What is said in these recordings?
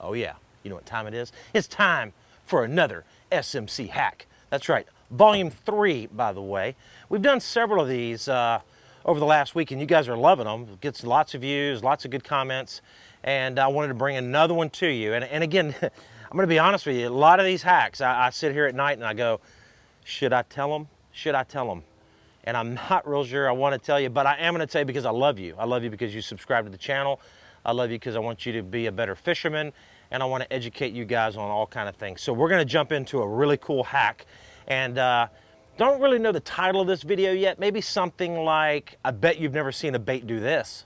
Oh yeah, you know what time it is? It's time for another SMC hack. That's right, volume 3, by the way. We've done several of these over the last week, and you guys are loving them. It gets lots of views, lots of good comments, and I wanted to bring another one to you. And again, I'm gonna be honest with you, a lot of these hacks, I sit here at night and I go, should I tell them? Should I tell them? And I'm not real sure I want to tell you, but I am going to tell you because I love you. I love you because you subscribe to the channel. I love you because I want you to be a better fisherman, and I want to educate you guys on all kind of things. So we're going to jump into a really cool hack, and don't really know the title of this video yet. Maybe something like, I bet you've never seen a bait do this.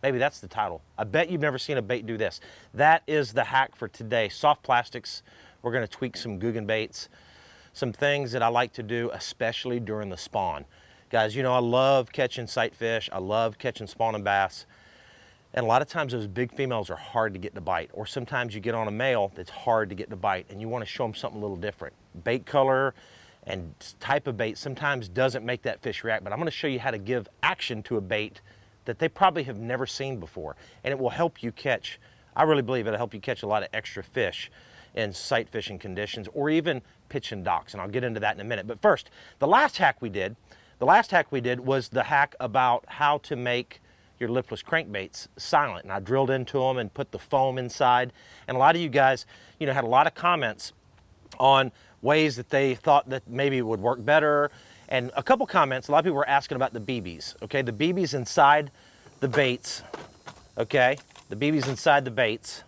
Maybe that's the title. I bet you've never seen a bait do this. That is the hack for today. Soft plastics. We're going to tweak some Guggen baits, some things that I like to do, especially during the spawn. Guys, you know I love catching sight fish. I love catching spawning bass. And a lot of times those big females are hard to get to bite. Or sometimes you get on a male that's hard to get to bite and you want to show them something a little different. Bait color and type of bait sometimes doesn't make that fish react, but I'm going to show you how to give action to a bait that they probably have never seen before. And it will help you catch, I really believe it'll help you catch a lot of extra fish in sight fishing conditions or even pitching docks. And I'll get into that in a minute. But first, the last hack we did was the hack about how to make your lipless crankbaits silent. And I drilled into them and put the foam inside. And a lot of you guys, you know, had a lot of comments on ways that they thought that maybe it would work better. And a couple comments, a lot of people were asking about the BBs, okay? The BBs inside the baits, okay? The BBs inside the baits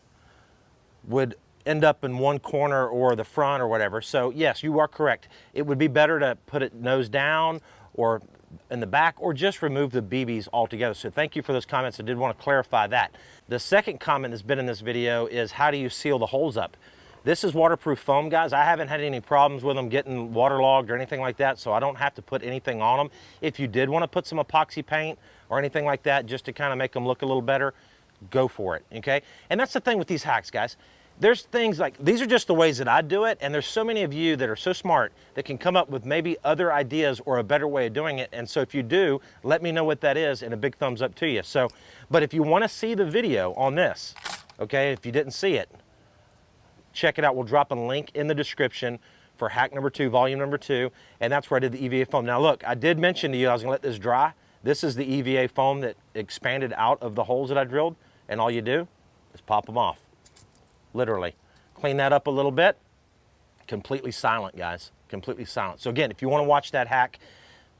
would end up in one corner or the front or whatever. So yes, you are correct. It would be better to put it nose down or in the back, or just remove the BBs altogether. So thank you for those comments. I did want to clarify that. The second comment that's been in this video is, how do you seal the holes up? This is waterproof foam, guys. I haven't had any problems with them getting waterlogged or anything like that, so I don't have to put anything on them. If you did want to put some epoxy paint or anything like that just to kind of make them look a little better, go for it, okay? And that's the thing with these hacks, guys. There's things like, these are just the ways that I do it, and there's so many of you that are so smart that can come up with maybe other ideas or a better way of doing it. And so if you do, let me know what that is, and a big thumbs up to you. So, but if you want to see the video on this, okay, if you didn't see it, check it out. We'll drop a link in the description for hack number 2, volume number 2, and that's where I did the EVA foam. Now look, I did mention to you I was gonna let this dry. This is the EVA foam that expanded out of the holes that I drilled, and all you do is pop them off. Literally. Clean that up a little bit. Completely silent, guys. Completely silent. So again, if you want to watch that hack,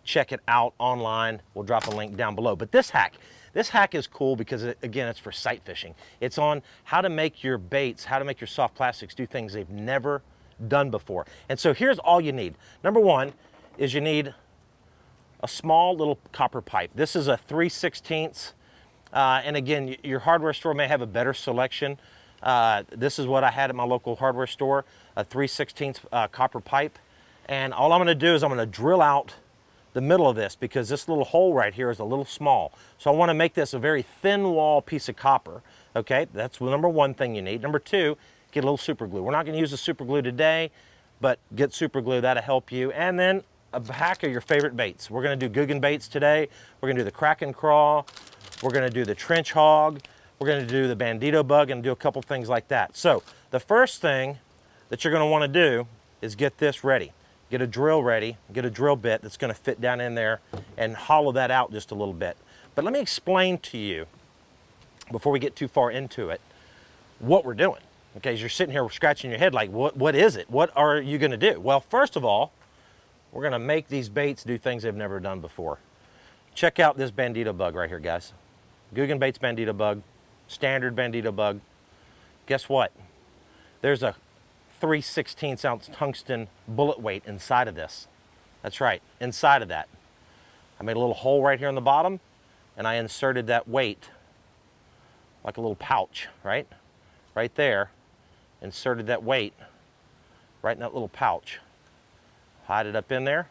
check it out online. We'll drop a link down below. But this hack is cool because, again, it's for sight fishing. It's on how to make your baits, how to make your soft plastics do things they've never done before. And so here's all you need. Number one is you need a small little copper pipe. This is a 3/16. And again, your hardware store may have a better selection. This is what I had at my local hardware store, a 3/16 copper pipe. And all I'm going to do is I'm going to drill out the middle of this because this little hole right here is a little small. So I want to make this a very thin wall piece of copper. Okay, that's the number one thing you need. Number two, get a little super glue. We're not going to use the super glue today, but get super glue, that'll help you. And then a hack of your favorite baits. We're going to do Guggen baits today. We're going to do the Kraken Craw. We're going to do the Trench Hog. We're going to do the Bandito Bug and do a couple things like that. So the first thing that you're going to want to do is get this ready. Get a drill ready, get a drill bit that's going to fit down in there and hollow that out just a little bit. But let me explain to you, before we get too far into it, what we're doing. Okay, as you're sitting here scratching your head like, what is it? What are you going to do? Well, first of all, we're going to make these baits do things they've never done before. Check out this Bandito Bug right here, guys. Guggen Baits Bandito Bug. Standard Bandito Bug. Guess what? There's a 3/16 ounce tungsten bullet weight inside of this. That's right, inside of that. I made a little hole right here in the bottom, and I inserted that weight like a little pouch, right? Right there. Inserted that weight right in that little pouch. Hide it up in there.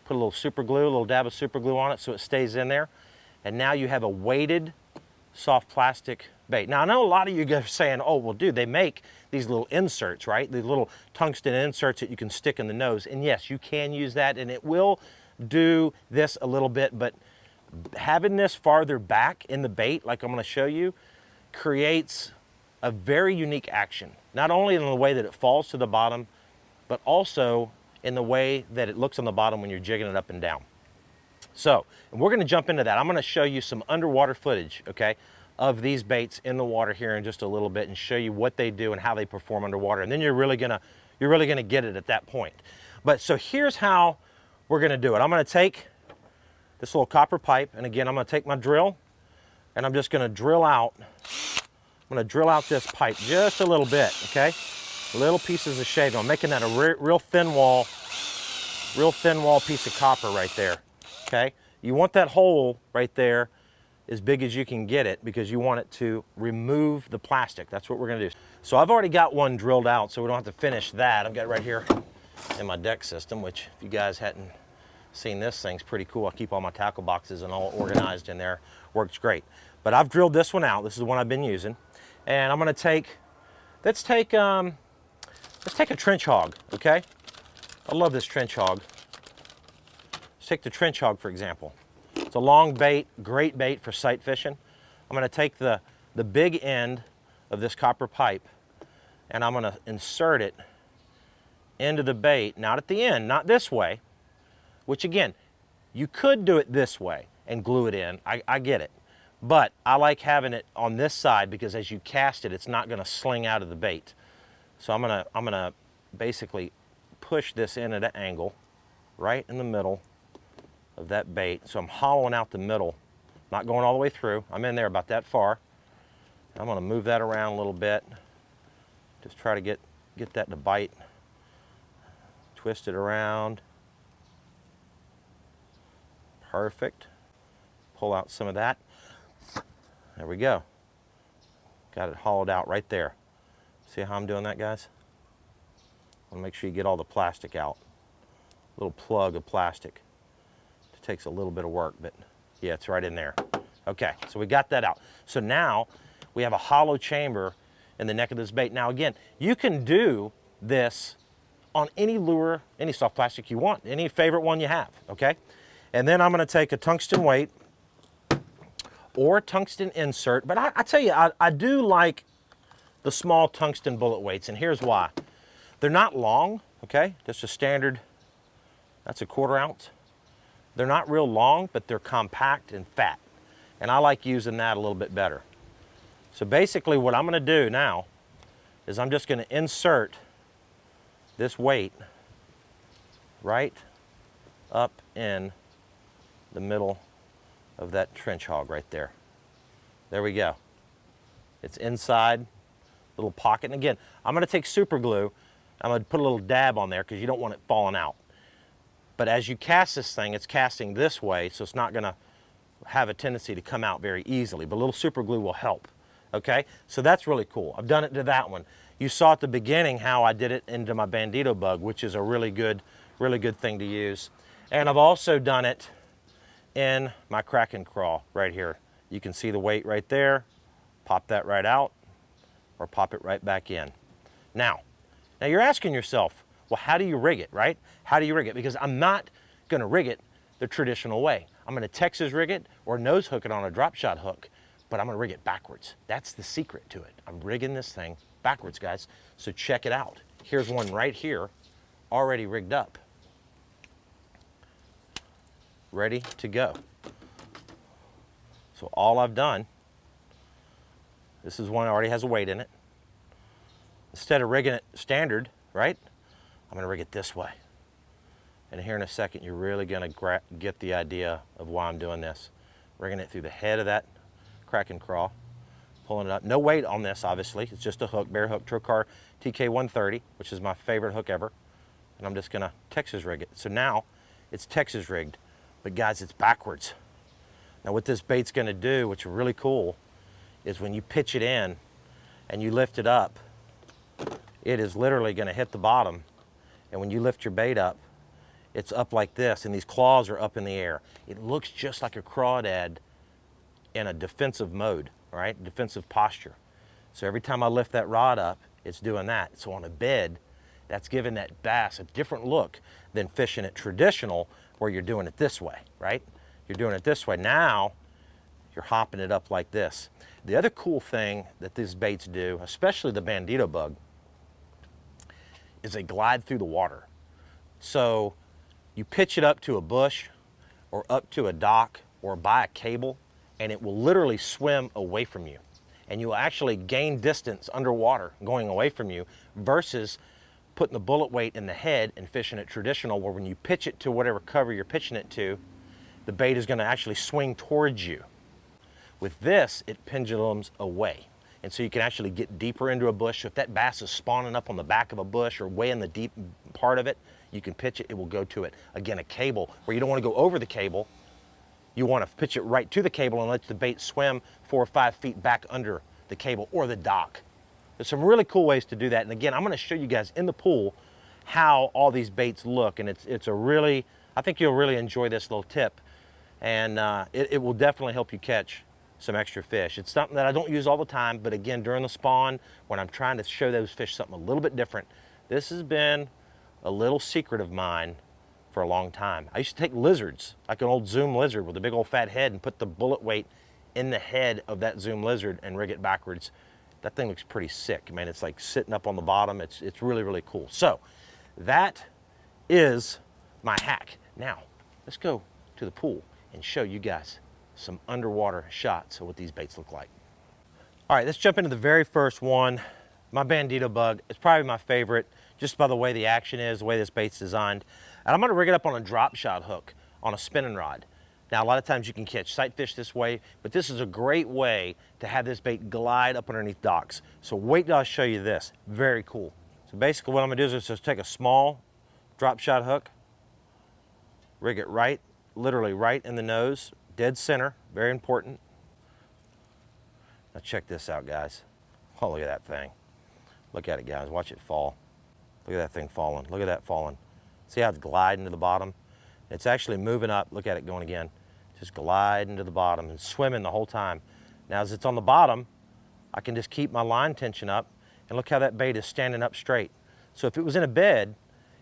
Put a little super glue, a little dab of super glue on it so it stays in there. And now you have a weighted soft plastic bait. Now I know a lot of you guys are saying, oh, well dude, they make these little inserts, right? These little tungsten inserts that you can stick in the nose. And yes, you can use that and it will do this a little bit, but having this farther back in the bait, like I'm gonna show you, creates a very unique action, not only in the way that it falls to the bottom, but also in the way that it looks on the bottom when you're jigging it up and down. So, and we're gonna jump into that. I'm gonna show you some underwater footage, okay, of these baits in the water here in just a little bit and show you what they do and how they perform underwater. And then you're really gonna get it at that point. But so here's how we're gonna do it. I'm gonna take this little copper pipe, and again, I'm gonna take my drill and I'm just gonna drill out. I'm gonna drill out this pipe just a little bit, okay? Little pieces of shaving. I'm making that a real thin wall piece of copper right there, okay? You want that hole right there as big as you can get it because you want it to remove the plastic. That's what we're gonna do. So I've already got one drilled out, so we don't have to finish that. I've got it right here in my deck system, which if you guys hadn't seen, this thing's pretty cool. I keep all my tackle boxes and all organized in there. Works great. But I've drilled this one out. This is the one I've been using. And I'm gonna let's take a trench hog, okay? I love this trench hog. Let's take the trench hog, for example. It's a long bait, great bait for sight fishing. I'm gonna take the big end of this copper pipe and I'm gonna insert it into the bait, not at the end, not this way, which again, you could do it this way and glue it in, I get it. But I like having it on this side because as you cast it, it's not gonna sling out of the bait. So I'm gonna basically push this in at an angle, right in the middle of that bait. So I'm hollowing out the middle, not going all the way through. I'm in there about that far. I'm gonna move that around a little bit. Just try to get that to bite. Twist it around. Perfect. Pull out some of that. There we go. Got it hollowed out right there. See how I'm doing that, guys? I want to make sure you get all the plastic out. A little plug of plastic. It takes a little bit of work, but yeah, it's right in there. Okay, so we got that out. So now we have a hollow chamber in the neck of this bait. Now again, you can do this on any lure, any soft plastic you want, any favorite one you have, okay? And then I'm gonna take a tungsten weight or tungsten insert, but I tell you, I do like the small tungsten bullet weights, and here's why. They're not long, okay? Just a standard, that's a 1/4 ounce. They're not real long, but they're compact and fat. And I like using that a little bit better. So basically what I'm gonna do now is I'm just gonna insert this weight right up in the middle of that trench hog right there. There we go. It's inside, little pocket. And again, I'm gonna take super glue. I'm gonna put a little dab on there because you don't want it falling out. But as you cast this thing, it's casting this way, so it's not gonna have a tendency to come out very easily, but a little super glue will help, okay? So that's really cool. I've done it to that one. You saw at the beginning how I did it into my Bandito Bug, which is a really good thing to use. And I've also done it in my Kraken crawl right here. You can see the weight right there. Pop that right out or pop it right back in. Now you're asking yourself, well, how do you rig it, right? How do you rig it? Because I'm not gonna rig it the traditional way. I'm gonna Texas rig it or nose hook it on a drop shot hook, but I'm gonna rig it backwards. That's the secret to it. I'm rigging this thing backwards, guys. So check it out. Here's one right here, already rigged up. Ready to go. So all I've done, this is one that already has a weight in it. Instead of rigging it standard, right? I'm gonna rig it this way. And here in a second, you're really gonna get the idea of why I'm doing this. Rigging it through the head of that Kraken crawl, pulling it up. No weight on this, obviously. It's just a hook, bare hook, Trocar TK130, which is my favorite hook ever. And I'm just gonna Texas rig it. So now it's Texas rigged, but guys, it's backwards. Now what this bait's gonna do, which is really cool, is when you pitch it in and you lift it up, it is literally gonna hit the bottom. And when you lift your bait up, it's up like this, and these claws are up in the air. It looks just like a crawdad in a defensive mode, right? Defensive posture. So every time I lift that rod up, it's doing that. So on a bed, that's giving that bass a different look than fishing it traditional, where you're doing it this way, right? You're doing it this way. Now, you're hopping it up like this. The other cool thing that these baits do, especially the Bandito Bug, is they glide through the water. So you pitch it up to a bush or up to a dock or by a cable, and it will literally swim away from you. And you will actually gain distance underwater going away from you versus putting the bullet weight in the head and fishing it traditional, where when you pitch it to whatever cover you're pitching it to, the bait is going to actually swing towards you. With this, it pendulums away. And so you can actually get deeper into a bush. So if that bass is spawning up on the back of a bush or way in the deep part of it, you can pitch it, it will go to it. Again, a cable, where you don't want to go over the cable, you want to pitch it right to the cable and let the bait swim 4 or 5 feet back under the cable or the dock. There's some really cool ways to do that. And again, I'm going to show you guys in the pool how all these baits look. And it's a really, I think you'll really enjoy this little tip. And it will definitely help you catch some extra fish. It's something that I don't use all the time, but again, during the spawn, when I'm trying to show those fish something a little bit different, this has been a little secret of mine for a long time. I used to take lizards, like an old Zoom lizard with a big old fat head, and put the bullet weight in the head of that Zoom lizard and rig it backwards. That thing looks pretty sick. Man, it's like sitting up on the bottom. It's really, really cool. So that is my hack. Now, let's go to the pool and show you guys some underwater shots of what these baits look like. All right, let's jump into the very first one. My Bandito Bug. It's probably my favorite, just by the way the action is, the way this bait's designed. And I'm gonna rig it up on a drop shot hook on a spinning rod. Now, a lot of times you can catch sight fish this way, but this is a great way to have this bait glide up underneath docks. So wait till I show you this. Very cool. So basically what I'm gonna do is just take a small drop shot hook, rig it right, literally right in the nose, dead center, very important. Now check this out, guys. Oh, look at that thing. Look at it, guys, watch it fall. Look at that thing falling, look at that falling. See how it's gliding to the bottom? It's actually moving up, look at it going again. Just gliding to the bottom and swimming the whole time. Now as it's on the bottom, I can just keep my line tension up, and look how that bait is standing up straight. So if it was in a bed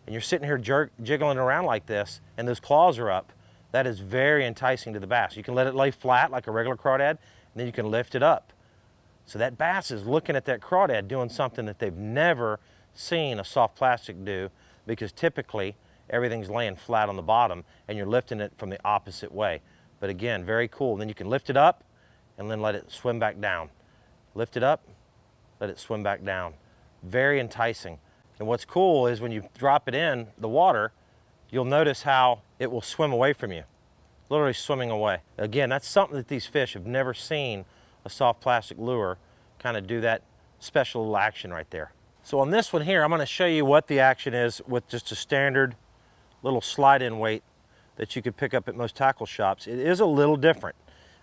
and you're sitting here jiggling around like this and those claws are up, that is very enticing to the bass. You can let it lay flat like a regular crawdad, and then you can lift it up. So that bass is looking at that crawdad doing something that they've never seen a soft plastic do, because typically everything's laying flat on the bottom and you're lifting it from the opposite way. But again, very cool. And then you can lift it up and then let it swim back down. Lift it up, let it swim back down. Very enticing. And what's cool is when you drop it in the water, you'll notice how it will swim away from you, literally swimming away. Again, that's something that these fish have never seen a soft plastic lure kind of do, that special little action right there. So on this one here, I'm going to show you what the action is with just a standard little slide-in weight that you could pick up at most tackle shops. It is a little different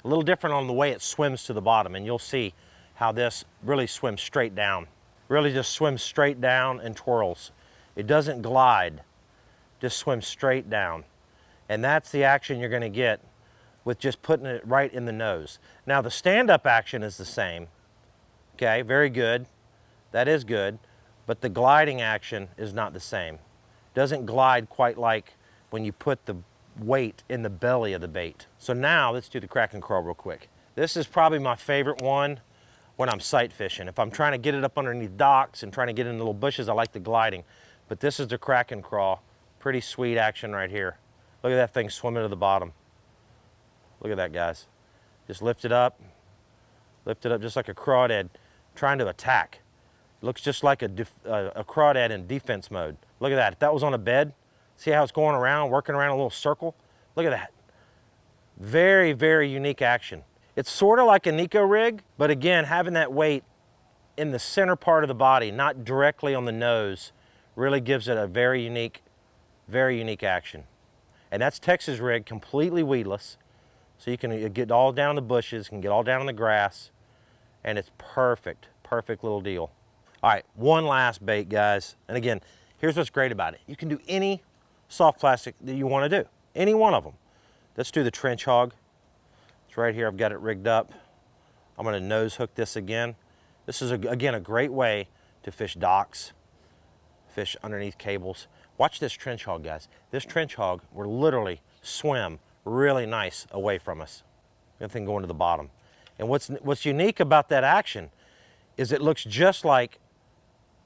on the way it swims to the bottom, and you'll see how this really swims straight down. Really just swims straight down and twirls. It doesn't glide, just swims straight down. And that's the action you're going to get with just putting it right in the nose. Now the stand-up action is the same. Okay, very good. That is good. But the gliding action is not the same. Doesn't glide quite like when you put the weight in the belly of the bait. So now let's do the crack and crawl real quick. This is probably my favorite one when I'm sight fishing. If I'm trying to get it up underneath docks and trying to get in little bushes, I like the gliding. But this is the crack and crawl. Pretty sweet action right here. Look at that thing swimming to the bottom. Look at that, guys. Just lift it up just like a crawdad trying to attack. Looks just like a crawdad in defense mode. Look at that. If that was on a bed, see how it's going around, working around a little circle? Look at that. Very, very unique action. It's sort of like a Nico rig, but again, having that weight in the center part of the body, not directly on the nose, really gives it a very unique action. And that's Texas rig, completely weedless. So you can get all down in the bushes, can get all down in the grass, and it's perfect, perfect little deal. All right, one last bait, guys. And again, here's what's great about it. You can do any soft plastic that you want to do, any one of them. Let's do the trench hog. It's right here, I've got it rigged up. I'm gonna nose hook this again. This is, again, a great way to fish docks, fish underneath cables. Watch this trench hog, guys. This trench hog will literally swim really nice away from us. Nothing going to the bottom. And what's unique about that action is it looks just like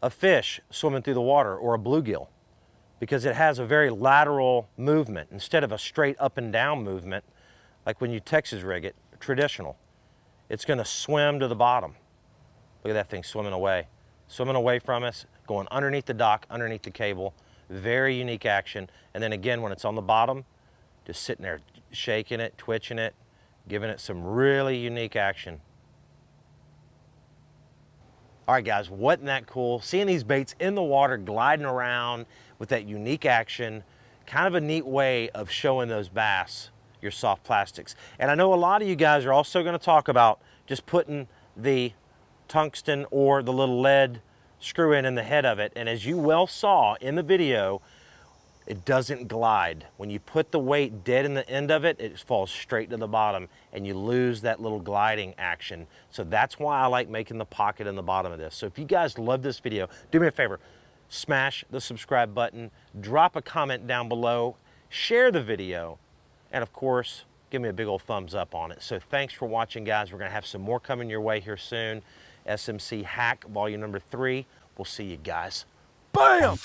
a fish swimming through the water or a bluegill, because it has a very lateral movement instead of a straight up and down movement like when you Texas rig it, traditional. It's going to swim to the bottom. Look at that thing swimming away from us, going underneath the dock, underneath the cable. Very unique action. And then again, when it's on the bottom, just sitting there shaking it, twitching it, giving it some really unique action. All right, guys, wasn't that cool? Seeing these baits in the water, gliding around with that unique action, kind of a neat way of showing those bass your soft plastics. And I know a lot of you guys are also going to talk about just putting the tungsten or the little lead screw in the head of it. And as you well saw in the video, it doesn't glide. When you put the weight dead in the end of it, it falls straight to the bottom and you lose that little gliding action. So that's why I like making the pocket in the bottom of this. So if you guys love this video, do me a favor, smash the subscribe button, drop a comment down below, share the video, and of course, give me a big old thumbs up on it. So thanks for watching, guys. We're gonna have some more coming your way here soon. SMC Hack, volume number 3. We'll see you guys. Bam!